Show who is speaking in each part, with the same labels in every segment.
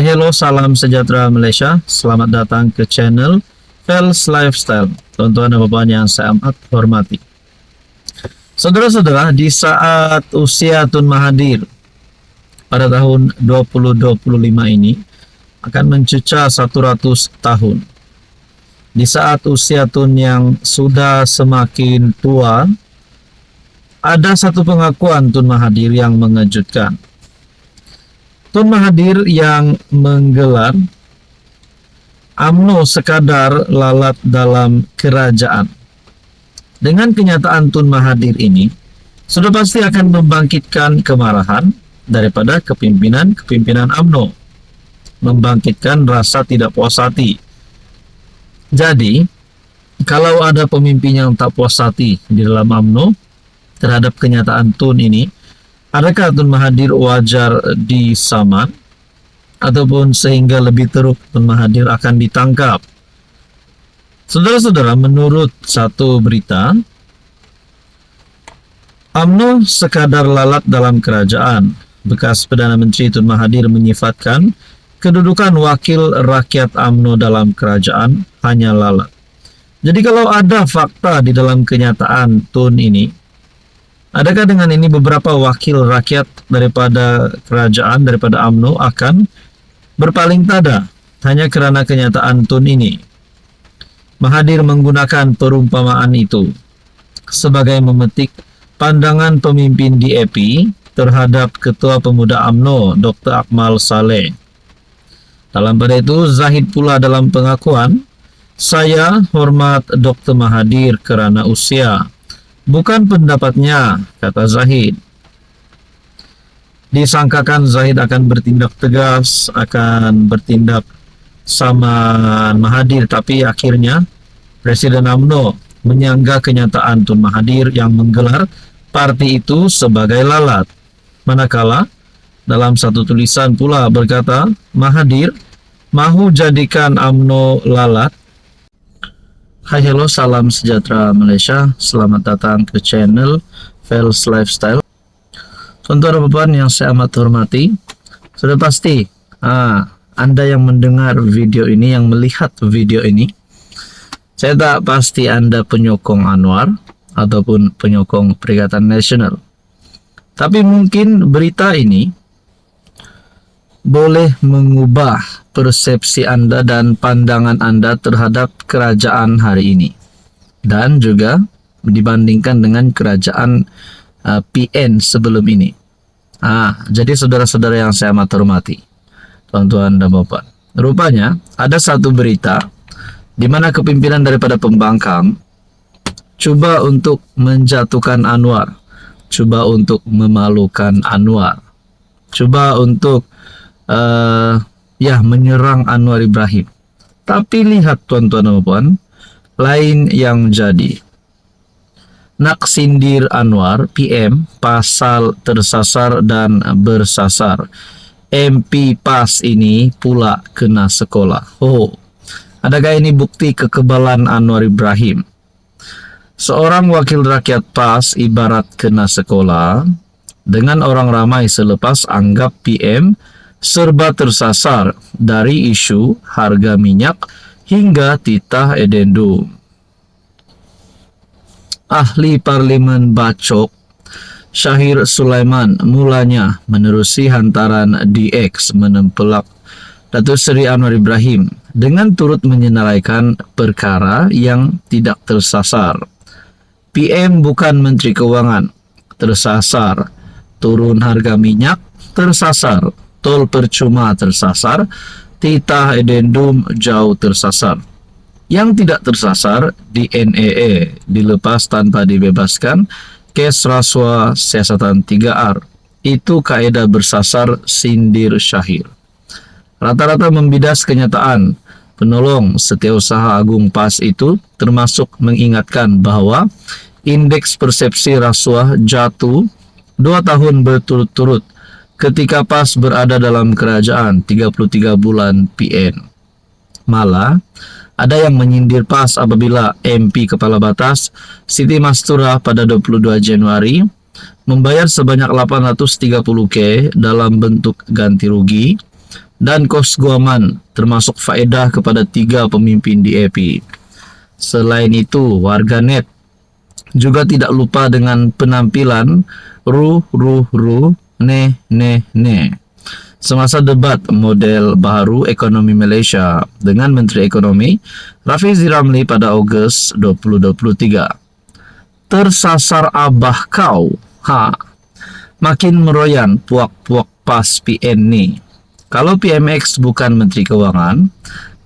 Speaker 1: Hai, hello, salam sejahtera Malaysia. Selamat datang ke channel Fels Lifestyle. Tuan-tuan dan puan yang saya amat hormati. Saudara-saudara, di saat usia Tun Mahathir pada tahun 2025 ini akan mencuca 100 tahun. Di saat usia Tun yang sudah semakin tua, ada satu pengakuan Tun Mahathir yang mengejutkan. Tun Mahathir yang menggelar UMNO sekadar lalat dalam kerajaan. Dengan kenyataan Tun Mahathir ini, sudah pasti akan membangkitkan kemarahan daripada kepimpinan UMNO, membangkitkan rasa tidak puas hati. Jadi, kalau ada pemimpin yang tak puas hati di dalam UMNO terhadap kenyataan Tun ini, adakah Tun Mahathir wajar disaman ataupun sehingga lebih teruk Tun Mahathir akan ditangkap? Saudara-saudara, menurut satu berita, UMNO sekadar lalat dalam kerajaan. Bekas Perdana Menteri Tun Mahathir menyifatkan kedudukan wakil rakyat UMNO dalam kerajaan hanya lalat. Jadi kalau ada fakta di dalam kenyataan Tun ini, adakah dengan ini beberapa wakil rakyat daripada kerajaan, daripada UMNO akan berpaling tada hanya kerana kenyataan Tun ini? Mahathir menggunakan perumpamaan itu sebagai memetik pandangan pemimpin DAP terhadap Ketua Pemuda UMNO Dr. Akmal Saleh. Dalam pada itu, Zahid pula dalam pengakuan, "Saya hormat Dr. Mahathir kerana usia, bukan pendapatnya," kata Zahid. Disangkakan Zahid akan bertindak tegas, akan bertindak sama Mahathir, tapi akhirnya Presiden UMNO menyangga kenyataan Tun Mahathir yang menggelar parti itu sebagai lalat. Manakala dalam satu tulisan pula berkata, Mahathir mahu jadikan UMNO lalat. Hai, hello, salam sejahtera Malaysia. Selamat datang ke channel Fels Lifestyle. Tuan-tuan dan puan yang saya amat hormati, sudah pasti Anda yang mendengar video ini, yang melihat video ini, saya tak pasti Anda penyokong Anwar ataupun penyokong Perikatan Nasional. Tapi mungkin berita ini boleh mengubah persepsi Anda dan pandangan Anda terhadap kerajaan hari ini, dan juga dibandingkan dengan kerajaan PN sebelum ini. Jadi saudara-saudara yang saya amat hormati, tuan-tuan dan puan, rupanya ada satu berita di mana kepimpinan daripada pembangkang cuba untuk menjatuhkan Anwar, cuba untuk memalukan Anwar, cuba untuk menyerang Anwar Ibrahim. Tapi lihat tuan-tuan dan puan, lain yang jadi. Nak sindir Anwar, PM pasal tersasar dan bersasar. MP PAS ini pula kena sekolah. Adakah ini bukti kekebalan Anwar Ibrahim? Seorang wakil rakyat PAS ibarat kena sekolah dengan orang ramai selepas anggap PM serba tersasar dari isu harga minyak hingga titah edendum. Ahli Parlimen Bacok Syahir Sulaiman mulanya menerusi hantaran DX menempelak Datuk Seri Anwar Ibrahim dengan turut menyenaraikan perkara yang tidak tersasar. PM bukan Menteri Keuangan, tersasar. Turun harga minyak, tersasar. Tol percuma, tersasar. Titah edendum, jauh tersasar. Yang tidak tersasar, di NAA, dilepas tanpa dibebaskan, kes rasuah siasatan 3R. Itu kaedah bersasar, sindir Syahir. Rata-rata membidas kenyataan. Penolong Setiausaha Agung PAS itu termasuk mengingatkan bahawa indeks persepsi rasuah jatuh 2 tahun berturut-turut ketika PAS berada dalam kerajaan 33 bulan PN. Malah, ada yang menyindir PAS apabila MP Kepala Batas Siti Mastura pada 22 Januari membayar sebanyak 830K dalam bentuk ganti rugi dan kos guaman, termasuk faedah kepada 3 pemimpin DAP. Selain itu, warganet juga tidak lupa dengan penampilan ru ne semasa debat model baru ekonomi Malaysia dengan Menteri Ekonomi Rafizi Ramli pada Ogos 2023. Tersasar abah kau, makin meroyan puak-puak PAS PN ni. Kalau PMX bukan Menteri Keuangan,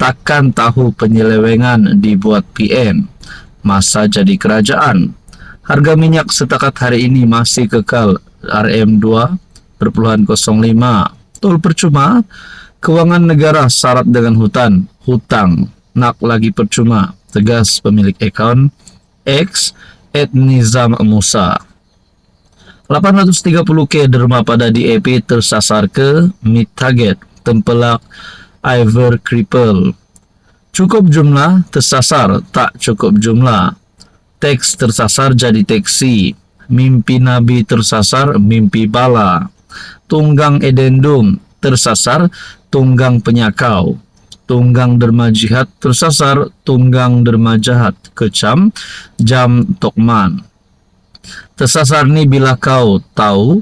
Speaker 1: takkan tahu penyelewengan dibuat PN masa jadi kerajaan. Harga minyak setakat hari ini masih kekal RM2.05. Tol percuma, keuangan negara syarat dengan hutang nak lagi percuma, tegas pemilik akaun X @Nizam Musa. 830K derma pada DAP tersasar ke meet target, tempelak Iver Cripple. Cukup jumlah tersasar, tak cukup jumlah. Teks tersasar jadi teksi. Mimpi Nabi tersasar, mimpi bala. Tunggang edendum tersasar, tunggang penyakau. Tunggang derma jihad tersasar, tunggang derma jahat. Kecam, jam tokman. Tersasar ni bila kau tahu,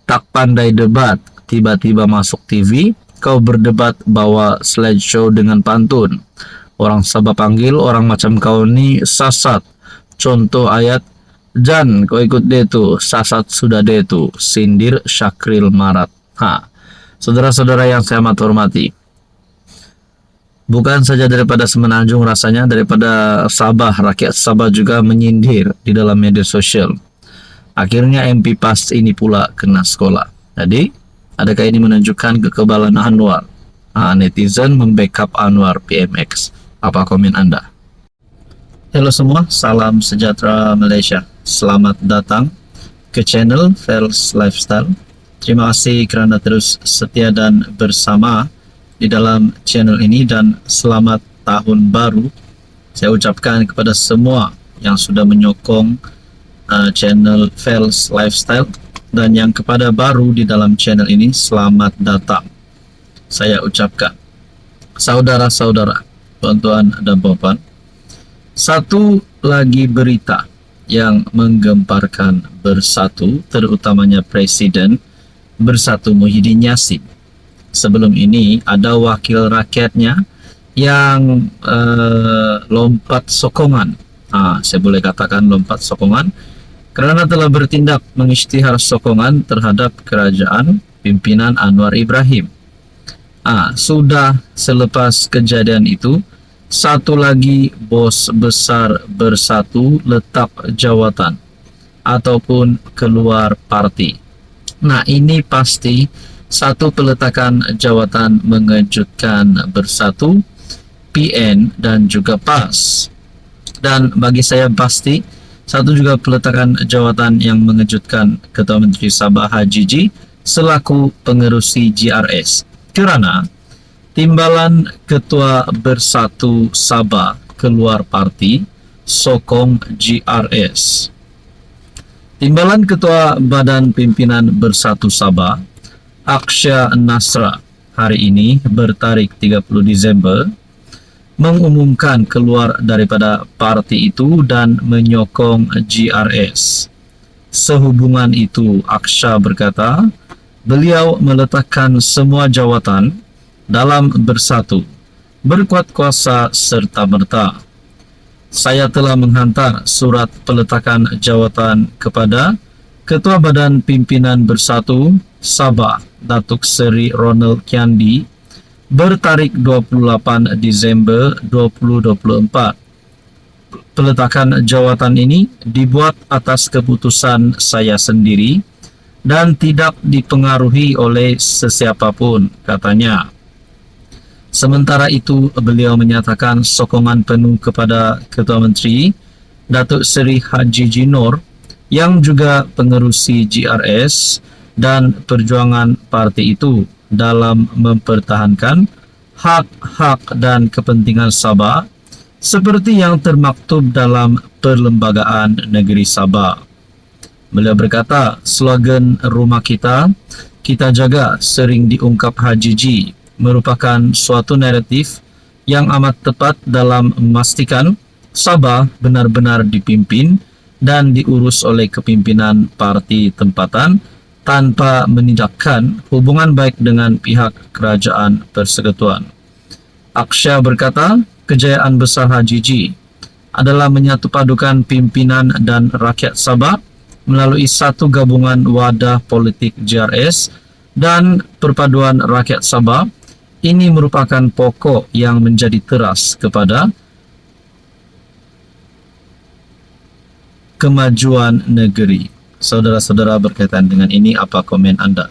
Speaker 1: tak pandai debat, tiba-tiba masuk TV, kau berdebat bawa slideshow dengan pantun. Orang Sabah panggil orang macam kau ni sasat. Contoh ayat, Jan kau ikut dia tu, sasat sudah dia tu, sindir Syakril Marat. Saudara-saudara yang saya amat hormati, bukan saja daripada Semenanjung rasanya, daripada Sabah, rakyat Sabah juga menyindir di dalam media sosial. Akhirnya MP PAS ini pula kena sekolah. Jadi, adakah ini menunjukkan kekebalan Anwar? Netizen membackup Anwar PMX. Apa komen Anda? Halo semua, salam sejahtera Malaysia. Selamat datang ke channel Fels Lifestyle. Terima kasih kerana terus setia dan bersama di dalam channel ini, dan selamat tahun baru saya ucapkan kepada semua yang sudah menyokong channel Fels Lifestyle, dan yang kepada baru di dalam channel ini, selamat datang saya ucapkan. Saudara-saudara, tuan-tuan dan puan-puan, satu lagi berita yang menggemparkan Bersatu, terutamanya Presiden Bersatu Muhyiddin Yassin. Sebelum ini ada wakil rakyatnya yang lompat sokongan, saya boleh katakan lompat sokongan, kerana telah bertindak mengisytihar sokongan terhadap kerajaan pimpinan Anwar Ibrahim. Sudah selepas kejadian itu, satu lagi bos besar Bersatu letak jawatan ataupun keluar parti. Nah, ini pasti satu peletakan jawatan mengejutkan Bersatu, PN dan juga PAS. Dan bagi saya pasti satu juga peletakan jawatan yang mengejutkan Ketua Menteri Sabah Hajiji selaku pengerusi GRS. Kerana timbalan Ketua Bersatu Sabah keluar parti sokong GRS. Timbalan Ketua Badan Pimpinan Bersatu Sabah, Aksya Nasra, hari ini bertarikh 30 Disember, mengumumkan keluar daripada parti itu dan menyokong GRS. Sehubungan itu, Aksya berkata, beliau meletakkan semua jawatan dalam Bersatu, berkuat kuasa serta-merta. Saya telah menghantar surat peletakan jawatan kepada Ketua Badan Pimpinan Bersatu Sabah, Datuk Seri Ronald Kiandi, bertarikh 28 Disember 2024. Peletakan jawatan ini dibuat atas keputusan saya sendiri dan tidak dipengaruhi oleh sesiapapun, katanya. Sementara itu, beliau menyatakan sokongan penuh kepada Ketua Menteri Datuk Seri Hajiji Noor yang juga pengerusi GRS dan perjuangan parti itu dalam mempertahankan hak-hak dan kepentingan Sabah seperti yang termaktub dalam Perlembagaan Negeri Sabah. Beliau berkata, slogan rumah kita jaga sering diungkap Hajiji merupakan suatu naratif yang amat tepat dalam memastikan Sabah benar-benar dipimpin dan diurus oleh kepimpinan parti tempatan tanpa menindakkan hubungan baik dengan pihak kerajaan persekutuan. Aksya berkata, kejayaan besar HJJ adalah menyatupadukan pimpinan dan rakyat Sabah melalui satu gabungan wadah politik JRS dan perpaduan rakyat Sabah. Ini merupakan pokok yang menjadi teras kepada kemajuan negeri. Saudara-saudara, berkaitan dengan ini, apa komen Anda?